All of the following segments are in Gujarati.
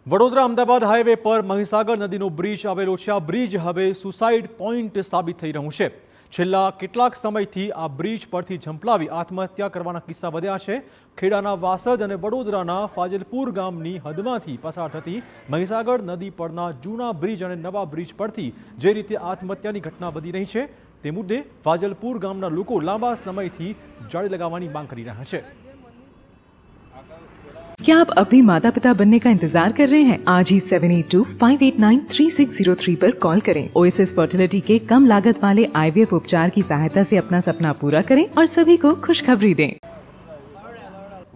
વડોદરા અમદાવાદ હાઈવે પર મહીસાગર નદીનો બ્રિજ આવેલો છે। આ બ્રિજ હવે સુસાઇડ પોઈન્ટ સાબિત થઈ રહ્યું છે। છેલ્લા કેટલાક સમયથી આ બ્રિજ પરથી ઝંપલાવી આત્મહત્યા કરવાના કિસ્સા વધ્યા છે। ખેડાના વાસદ અને વડોદરાના ફાજલપુર ગામની હદમાંથી પસાર થતી મહીસાગર નદી પરના જૂના બ્રિજ અને નવા બ્રિજ પરથી જે રીતે આત્મહત્યાની ઘટના વધી રહી છે તે મુદ્દે ફાજલપુર ગામના લોકો લાંબા સમયથી જાળી लगावવાની માંગ કરી રહ્યા છે। क्या आप अपने माता पिता बनने का इंतजार कर रहे हैं? आज ही 7825893603 पर कॉल करें। ओएसएस फर्टिलिटी के कम लागत वाले आईवीएफ उपचार की सहायता से अपना सपना पूरा करें और सभी को खुशखबरी दें।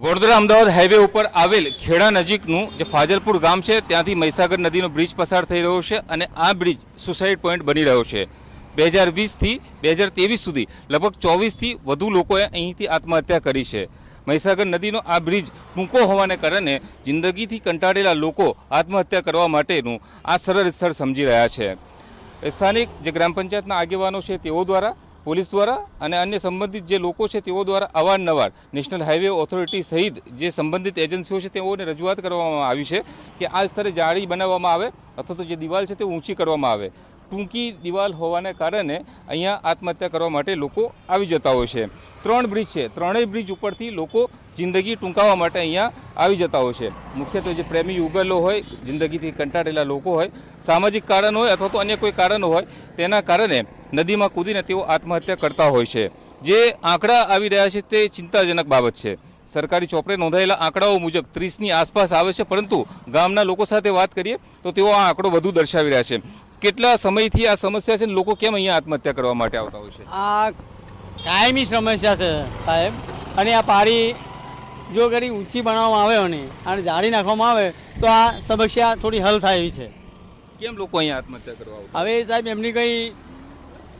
वडोदरा अमदावाद हाईवे पर आवेल खेड़ा नजीकનું જે ફાજલપુર ગામ છે ત્યાંથી મહીસાગર નદીનો બ્રિજ પસાર થઈ રહ્યો છે અને આ બ્રિજ સુસાઇડ પોઈન્ટ બની રહ્યો છે। 2020 થી 2023 સુધી લગભગ 24 થી વધુ લોકોએ અહીંથી આત્મહત્યા કરી છે। મહીસાગર નદીનો આ બ્રિજ ટૂંકો હોવાને કારણે જિંદગીથી કંટાળેલા લોકો આત્મહત્યા કરવા માટેનું આ સરળ સ્થળ સમજી રહ્યા છે। સ્થાનિક જે ગ્રામ પંચાયતના આગેવાનો છે તેઓ દ્વારા, પોલીસ દ્વારા અને અન્ય સંબંધિત જે લોકો છે તેઓ દ્વારા અવારનવાર નેશનલ હાઈવે ઓથોરિટી સહિત જે સંબંધિત એજન્સીઓ છે તેઓને રજૂઆત કરવામાં આવી છે કે આ સ્થળે જાળી બનાવવામાં આવે અથવા તો જે દિવાલ છે તે ઊંચી કરવામાં આવે। ટૂંકી દિવાલ હોવાને કારણે અહીંયા આત્મહત્યા કરવા માટે લોકો આવી જતા હોય છે। 3 બ્રિજ છે, ત્રણેય બ્રિજ ઉપરથી લોકો જિંદગી ટૂંકાવવા માટે અહીંયા આવી જતા હોય છે। મુખ્યત્વે જે પ્રેમી યુગલો હોય, જિંદગીથી કંટાળેલા લોકો હોય, સામાજિક કારણ હોય અથવા તો અન્ય કોઈ કારણો હોય તેના કારણે નદીમાં કૂદીને તેઓ આત્મહત્યા કરતા હોય છે। જે આંકડા આવી રહ્યા છે તે ચિંતાજનક બાબત છે। સરકારી ચોપડે નોંધાયેલા આંકડાઓ મુજબ 30ની આસપાસ આવે છે, પરંતુ ગામના લોકો સાથે વાત કરીએ તો તેઓ આ આંકડો વધુ દર્શાવી રહ્યા છે। કેટલા સમયથી આ સમસ્યા છે, લોકો કેમ અહીંયા આત્મહત્યા કરવા માટે આવતા હોય છે? આ કાયમી સમસ્યા છે સાહેબ, અને આ પારી જો કરી ઊંચી બનાવવામાં આવે અને જાળી નાખવામાં આવે તો આ સમસ્યા થોડી હલ થાય એવી છે। કેમ લોકો અહીંયા આત્મહત્યા કરવા આવતા? હવે સાહેબ એમની કંઈ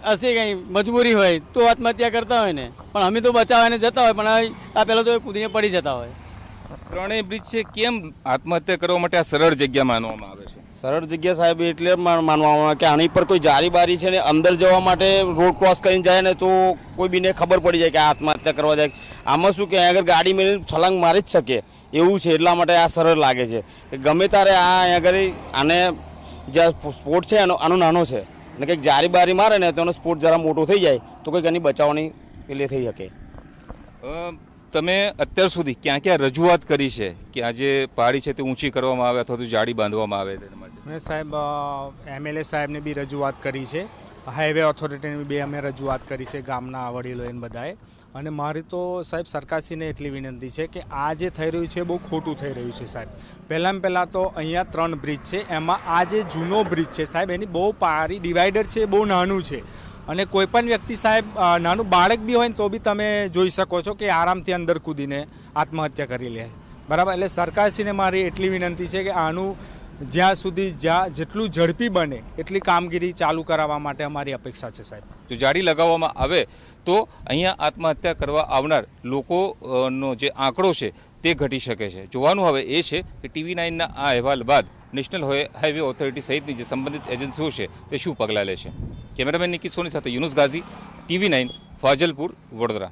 હશે કંઈ મજબૂરી હોય તો આત્મહત્યા કરતા હોય ને, પણ અમે તો બચાવવાને જતા હોય પણ આ પહેલાં તો કૂદીને પડી જતા હોય। ત્રણેય બ્રિજ છે, કેમ આત્મહત્યા કરવા માટે આ સરળ જગ્યા માનવામાં આવે છે? સરળ જગ્યા સાહેબ એટલે માનવામાં આવે કે આની પર કોઈ જારી બારી છે ને અંદર જવા માટે રોડ ક્રોસ કરીને જાય ને તો કોઈ બીને ખબર પડી જાય કે આત્મહત્યા કરવા જાય। આમાં શું કે અહીં આગળ ગાડી મેળવીને છલાંગ મારી જ શકે એવું છે, એટલા માટે આ સરળ લાગે છે કે ગમે ત્યારે આ અહીં આગળ આને જે સ્પોટ છે આનો નાનો છે અને કંઈક જારી બારી મારે ને તો એનો સ્પોટ જરા મોટો થઈ જાય તો કંઈક એની બચાવવાની પેલી થઈ શકે। તમે અત્યાર સુધી ક્યાં ક્યાં રજૂઆત કરી છે કે આ જે પાળી છે તે ઊંચી કરવામાં આવે અથવા તો જાળી બાંધવામાં આવે તેના માટે? મેં સાહેબ એમએલએ સાહેબને બી રજૂઆત કરી છે, હાઈવે ઓથોરિટીને બી અમે રજૂઆત કરી છે, ગામના વડીલો એને બધાએ। અને મારી તો સાહેબ સરકારશ્રીને એટલી વિનંતી છે કે આ જે થઈ રહ્યું છે બહુ ખોટું થઈ રહ્યું છે સાહેબ। પહેલાં તો અહીંયા 3 બ્રિજ છે, એમાં આ જે જૂનો બ્રિજ છે સાહેબ એની બહુ પારી ડિવાઈડર છે, બહુ નાનું છે અને કોઈ પણ વ્યક્તિ સાહેબ નાનું બાળક બી હોય ને તો બી તમે જોઈ શકો છો કે આરામથી અંદર કૂદીને આત્મહત્યા કરી લે, બરાબર। એટલે સરકારશ્રીને મારી એટલી વિનંતી છે કે આનું જ્યાં સુધી જેટલું ઝડપી બને એટલી કામગીરી ચાલુ કરાવવા માટે અમારી અપેક્ષા છે સાહેબ। જો જાળી લગાવવામાં આવે તો અહીંયા આત્મહત્યા કરવા આવનાર લોકોનો જે આંકડો છે તે ઘટી શકે છે। જોવાનું હવે એ છે કે TV9ના આ અહેવાલ બાદ નેશનલ હાઈવે ઓથોરિટી સહિતની જે સંબંધિત એજન્સીઓ છે તે શું પગલાં લે છે। કેમેરામેન નિકી સોની સાથે યુનુસ ગાઝી, TV9 ફાજલપુર, વડોદરા।